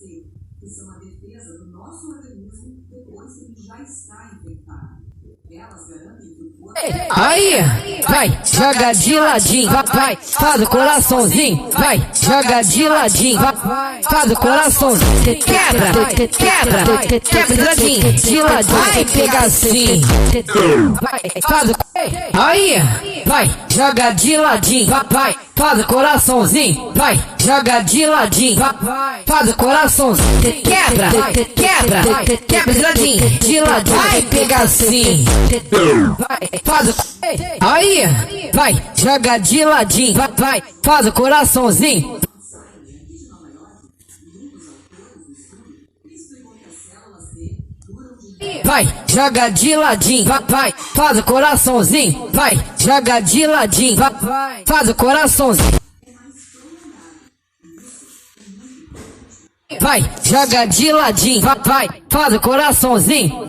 C, que são a defesa do nosso organismo depois que ele já está infectado. Elas garantem que o corpo... Aí, vai, joga de ladinho, vai, faz o coraçãozinho, vai, joga de ladinho, vai, faz o coraçãozinho, quebra de ladinho, vai, pega assim, vai, faz o... Aí, vai, joga de ladinho, vai, faz o coraçãozinho, vai, joga de ladinho, vai, faz o coraçãozinho, quebra de ladinho, vai, pega assim, vai, faz o... Aí, vai, joga de ladinho, vai, faz o coraçãozinho. Vai, joga de ladinho, vai, faz o coraçãozinho, vai, joga de ladinho, vai, faz o coraçãozinho. Vai, joga de ladinho, vai, faz o coraçãozinho.